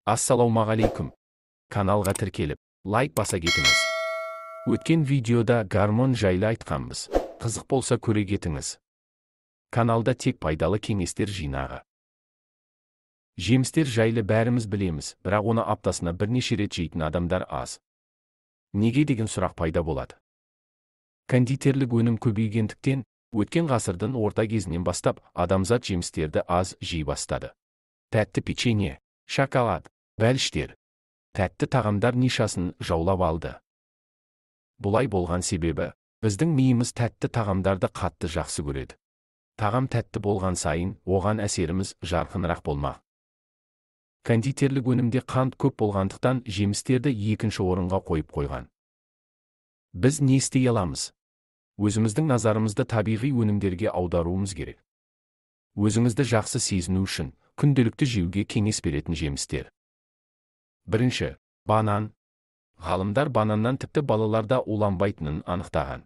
Ассалаумағалейкум. Каналға тіркеліп, лайк баса кетіңіз. Өткен видеода гормон жайлы айтқанбыз. Қызық болса көре кетіңіз. Каналда тек пайдалы кеңестер жинағы. Жемістер жайлы бәріміз білеміз, бірақ оны аптасына бірнеше рет жейтін адамдар аз. Неге деген сұрақ пайда болады. Кондитерлік өнім көбейгендіктен, өткен ғасырдың орта кезінен бастап, адамзат жемістерді аз жей бастады. Тәтті печенье, шоколад, бәліштер, тәтті тағамдар нишасын жаулап алды. Бұлай болған себебі, біздің миымыз тәтті тағамдарды қатты жақсы көреді. Тағам тәтті болған сайын, оған әсеріміз жарқынырақ болмақ. Кондитерлік өнімде қант көп болғандықтан жемістерді екінші орынға қойып қойған. Біз не істей аламыз? Өзіміздің назарымызды табиғи өнімдерге аударуымыз керек. Өзіңізді жақсы сезіну үшін, күнделікті жеуге кеңес беретін жемістер. Бірінші, банан. Ғалымдар бананнан тіпті балаларда уланбайтынын анықтаған.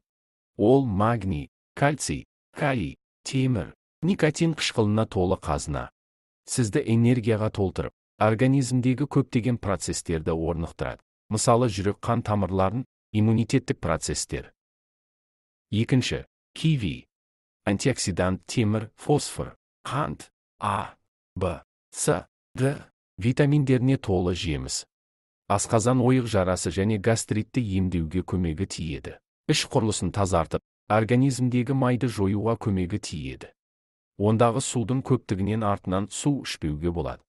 Ол магний, кальций, калий, темір, никотин қышқылына толы қазына. Сізді энергияға толтырып, организмдегі көптеген процестерді орнықтырады. Мысалы, жүрек қан тамырларын, иммунитеттік процестер. Екінші, киви. Антиоксидант темір, фосфор, қант, А, Б, С, Д витаминдеріне толы жеміс. Асқазан ойық жарасы және гастритті емдеуге көмегі тиеді. Іш құрылысын тазартып, организмдегі майды жоюға көмегі тиеді. Ондағы судың көптігінен артынан су ішпеуге болады.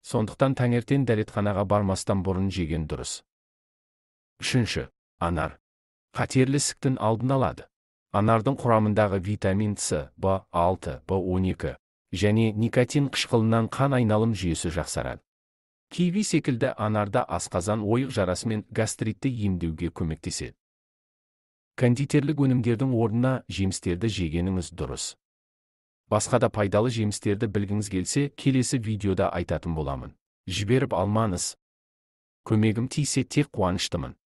Сондықтан таңертең дәретханаға бармастан бұрын жеген дұрыс. Үшінші, анар. Қатерлі ісіктің алдын алады. Анардың құрамындағы витамин С, В6, В12 және никотин қышқылынан қан айналым жүйесі жақсарады. Киви секілді анарда асқазан ойық жарасы мен гастритті емдеуге көмектеседі. Кондитерлік өнімдердің орнына жемістерді жегеніңіз дұрыс. Басқа да пайдалы жемістерді білгіңіз келсе, келесі видеода айтатын боламын. Жіберіп алмаңыз. Көмегім тисе тек қуаныштымын.